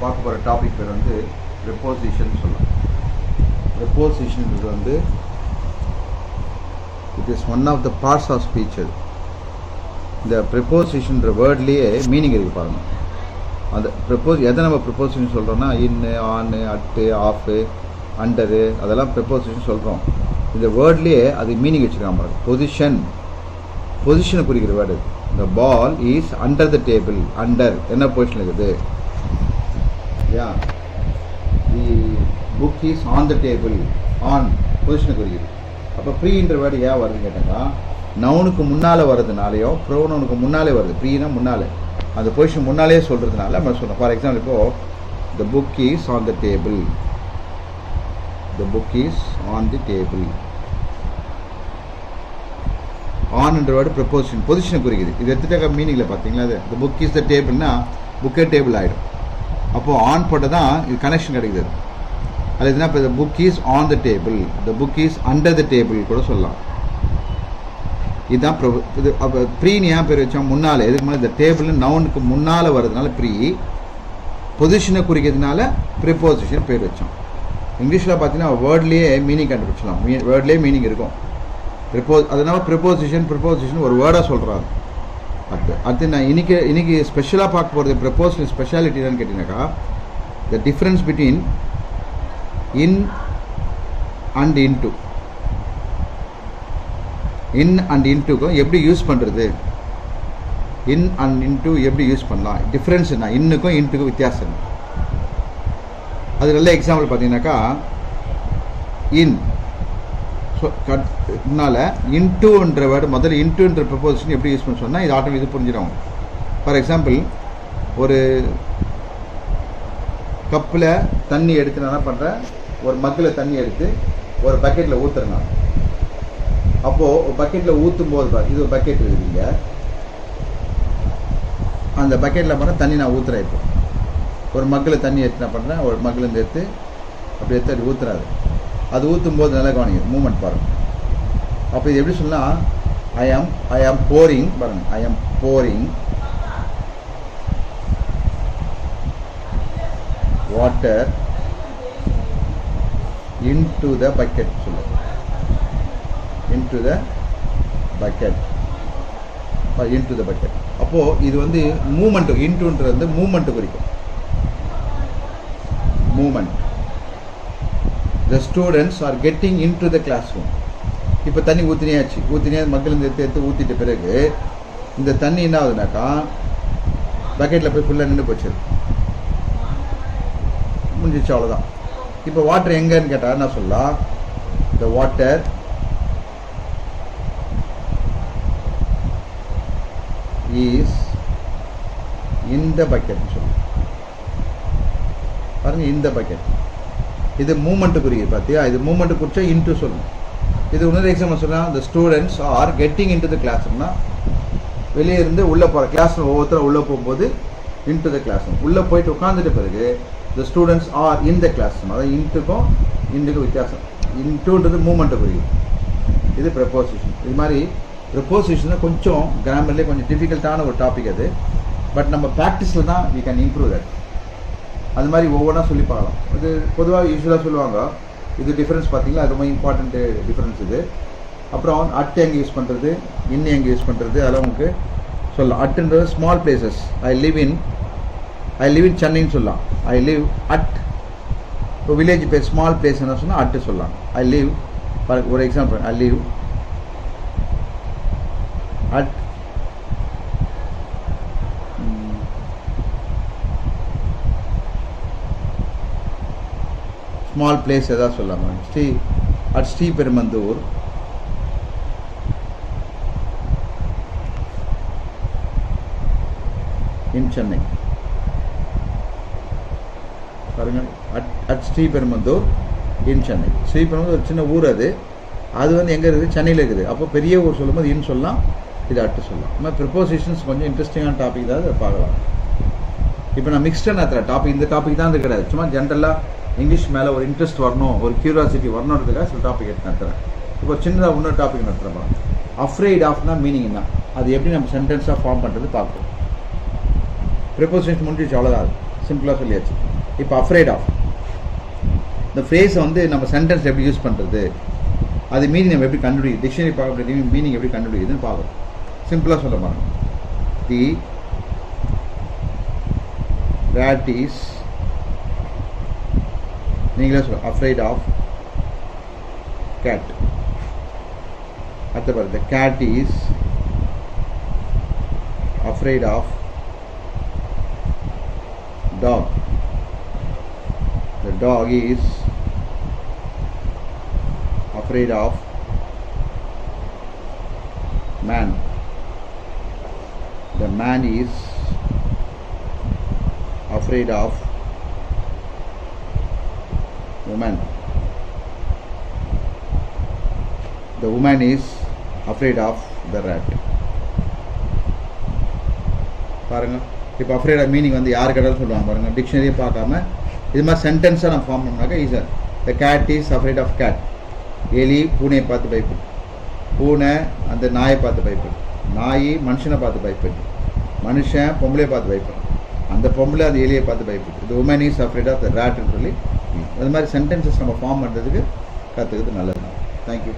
பார்க்க போகிற டாபிக் பேர் வந்து ப்ரிப்போசிஷன் சொல்லலாம். ப்ரிப்போசிஷன்ன்றது வந்து it is one of the parts of speech. இந்த ப்ரிப்போசிஷன்ற வேர்ட்லேயே மீனிங் இருக்குது பாருங்கள். அந்த எதை நம்ம ப்ரிப்போசிஷன் சொல்கிறோன்னா இன்னு, ஆனு, அட்டு, ஆஃபு, அண்டரு, அதெல்லாம் ப்ரிப்போசிஷன் சொல்கிறோம். இந்த வேர்ட்லேயே அது மீனிங் வச்சுருக்காங்க பாருங்கள். பொசிஷனை குறிக்கிற வேர்டு. இந்த ball is under the table. Under என்ன பொசிஷன் இருக்குது? Yeah the book is on the table. On பொசிஷனை குறிக்குது. அப்போ ப்ரீன்ற வேர்டு ஏன் வருதுன்னு கேட்டாங்கன்னா, நவுனுக்கு முன்னால் வர்றதுனாலையும் ப்ரோனவுனுக்கு முன்னாலே வருது. ப்ரீனா முன்னாலே, அந்த பொசிஷன் முன்னாலே சொல்கிறதுனால நம்ம சொல்கிறோம். ஃபார் எக்ஸாம்பிள் இப்போது the book is on the table. The book is on the table. ஆன்ன்ற வேர்டு ப்ரிப்போசிஷன், பொசிஷனை குறிக்குது. இது எடுத்துகிட்ட மீனிங்கில் பார்த்தீங்களா, அது த புக் இஸ் த டேபிள்னா புக்கே டேபிள் ஆகிடும். அப்போது ஆன் போட்டால் தான் இது கனெக்ஷன் கிடைக்குது. அது எதுனா இப்போ த book is on the table, the book is under the table கூட சொல்லலாம். இதுதான் இது. அப்போ ப்ரீன்னு ஏன் பேர் வச்சோம்? முன்னால். எதுக்கு முன்னாடி? இந்த டேபிள் நவுனுக்கு முன்னால் வர்றதுனால ப்ரீ, பொசிஷனை குறிக்கிறதுனால ப்ரிப்போசிஷன் பேர் வச்சோம். இங்கிலீஷில் பார்த்தீங்கன்னா வேர்ட்லேயே மீனிங் கண்டுபிடிச்சலாம். வேர்ட்லேயே மீனிங் இருக்கும். அதனால ப்ரிப்போசிஷன் ஒரு வேர்டாக சொல்கிறாரு. அடுத்து நான் இன்னைக்கு ஸ்பெஷலாக பார்க்க போகிறது ப்ரிப்போசிஷன் ஸ்பெஷாலிட்டி என்னன்னு கேட்டிங்கனாக்கா, the difference between in and into. In and இன்டுக்கும் எப்படி யூஸ் பண்ணுறது, இன் அண்ட் இன்டு எப்படி யூஸ் பண்ணலாம், டிஃப்ரென்ஸ் என்ன, இன்னுக்கும் இன்ட்டுக்கும் வித்தியாசம். அது நல்ல எக்ஸாம்பிள் பார்த்தீங்கன்னாக்கா, இன் முன்னால் இன்டூன்ற வேர்டு, முதல்ல இன்டூன்ற ப்ரப்போசிஷன் எப்படி யூஸ் பண்ண சொன்னால் இது ஆட்டோமேட்டிக் புரிஞ்சிடும். ஃபார் எக்ஸாம்பிள், ஒரு கப்பில் தண்ணி எடுத்து நான் என்ன பண்ணுறேன், ஒரு மக்கில் தண்ணி எடுத்து ஒரு பக்கெட்டில் ஊற்றுறேன் நான். அப்போது ஒரு பக்கெட்டில் ஊற்றும் போது இது ஒரு பக்கெட் இருக்குதுங்க, அந்த பக்கெட்டில் பண்ண தண்ணி நான் ஊற்றுறேன். இப்போ ஒரு மக்கில் தண்ணி எடுத்து நான் பண்ணுறேன், ஒரு மக்கிலேருந்து எடுத்து அப்படி எடுத்து அப்படி ஊற்றுறாரு. அது ஊற்றும் போது நல்லா கவனிங்க, மூமெண்ட் பாருங்கள். அப்போ இது எப்படி சொல்லலாம், ஐ ஆம் போரிங் பாருங்கள், I am pouring water into the bucket சொல்லுங்கள். Into the bucket, into the bucket. அப்போது இது வந்து மூமெண்ட்டு, இன்டுன்றது வந்து மூமெண்ட்டு குறிக்கும். Moment. The students are getting into the classroom. இப்போ தண்ணி ஊற்றினியா மக்கள் எடுத்து ஊற்றிட்ட பிறகு இந்த தண்ணி என்ன ஆகுதுனாக்கா பக்கெட்டில் போய் ஃபுல்லாக நின்று போச்சு, முடிஞ்சிச்சு, அவ்வளோதான். இப்போ வாட்டர் எங்கன்னு கேட்டால் என்ன சொல்லலாம், the water is in the bucket சொல்லலாம். பாருங்க, இந்த பக்கெட். இது மூமெண்ட்டு குறிக்குது பார்த்தியா, இது மூமெண்ட்டு குறிச்சா இன்ட்டு சொல்லணும். இது இன்னொரு எக்ஸாம்பிள் சொல்லலாம், the students are getting into the class ரூம்னா வெளியே இருந்து உள்ளே போகிற கிளாஸ் ரூம், ஒவ்வொருத்தரும் உள்ளே போகும்போது இன்டு த கிளாஸ் ரூம், உள்ளே போயிட்டு உட்காந்துட்ட பிறகு the students are in the classroom. அதாவது இன்ட்டுக்கும் இன்டுக்கும் வித்தியாசம். இன்ட்டுன்றது மூமெண்ட்டை குறிக்குது, இது ப்ரிப்போசிஷன். இது மாதிரி ப்ரிப்போசிஷன் கொஞ்சம் கிராமர்லேயே கொஞ்சம் டிஃபிகல்ட்டான ஒரு டாபிக் அது. பட் நம்ம ப்ராக்டிஸில் தான் வி கேன் இம்ப்ரூவ் தட். அது மாதிரி ஒவ்வொன்றா சொல்லி பார்க்கலாம். இது பொதுவாக யூஸ்வலாக சொல்லுவாங்க. இது டிஃப்ரென்ஸ் பார்த்தீங்களா, அது ரொம்ப இம்பார்ட்டண்ட்டு டிஃப்ரென்ஸ் இது. அப்புறம் அட்டு எங்கே யூஸ் பண்ணுறது, இன்னும் எங்கே யூஸ் பண்ணுறது, அதெல்லாம் உங்களுக்கு சொல்லலாம். அட்டுன்றது small places. I live in சென்னைன்னு சொல்லலாம். ஐ லிவ் அட், இப்போ வில்லேஜ் பிளேஸ், ஸ்மால் பிளேஸ் என்ன சொன்னால் அட்டு சொல்லலாம். ஐ லிவ், ஒரு example, I live at small place எதாவது சொல்லலாம். ஸ்ரீபெரும்பந்தூர் இன் சென்னை. பாருங்கள், அட் ஸ்ரீபெரும்பந்தூர் இன் சென்னை. ஸ்ரீபெரும்பந்தூர் ஒரு சின்ன ஊர், அது வந்து எங்கே இருக்குது, சென்னையில் இருக்குது. அப்போ பெரிய ஊர் சொல்லும்போது இன் சொல்லலாம், இது அட்டு சொல்லலாம். இந்த மாதிரி ப்ரிப்போசிஷன்ஸ் கொஞ்சம் இன்ட்ரெஸ்டிங்கான டாபிக் தான், அதை பார்க்கலாம். இப்போ நான் மிக்ஸ்டாக நடத்துகிறேன் டாபிக். இந்த டாபிக் தான் கிடையாது, சும்மா ஜென்ரலாக இங்கிலீஷ் மேலே ஒரு இன்ட்ரெஸ்ட் வரணும், ஒரு கியூரியாசிட்டி வரணுன்றதுக்காக சில டாபிக் எடுத்து நடத்துகிறேன். இப்போ சின்னதாக இன்னொரு டாபிக் நடத்துகிறேன். அஃப்ரைட் ஆஃப்னா மீனிங் என்ன, அது எப்படி நம்ம சென்டென்ஸாக ஃபார்ம் பண்ணுறது பார்ப்போம். ப்ரிப்போசிஷன் முடிஞ்சிச்சு, அவ்வளோதான். சிம்பிளாக சொல்லியாச்சு. இப்போ அஃப்ரைட் ஆஃப் இந்த ஃப்ரேஸை வந்து நம்ம சென்டென்ஸ் எப்படி யூஸ் பண்ணுறது, அது மீனிங் நம்ம எப்படி கண்டுபிடிக்குது, டிக்ஷனரி பார்க்க மீனிங் எப்படி கண்டுபிடிக்குதுன்னு பார்க்குறோம். சிம்பிளாக சொல்ல பாருங்க. தி rat is, நீங்களே சொல்ல, afraid of cat. அடுத்த பாருங்க, the cat is afraid of dog. The dog is afraid of man. The man is afraid of woman. The woman is afraid of the rat. பாருங்க, இப்போ afraid of மீனிங் வந்து யார் கேட்டாலும் சொல்லுவாங்க பாருங்க. டிக்ஷனரியை பார்க்காம இது மாதிரி சென்டென்ஸாக நம்ம ஃபார்ம் பண்ணாக்கா ஈஸியாக. The cat is afraid of cat. எலி பூனையை பார்த்து பயப்படும், பூனை அந்த நாயை பார்த்து பயப்படும், நாய் மனுஷனை பார்த்து பயப்படும், மனுஷன் பொம்பளையை பார்த்து பயப்படும், அந்த பொம்பளை அந்த எலியை பார்த்து பயப்படுது. இது woman is afraid of the ராட்னு சொல்லி அது மாதிரி சென்டென்சஸ் நம்ம ஃபார்ம் பண்ணுறதுக்கு கற்றுக்கிறது நல்லது. தேங்க்யூ.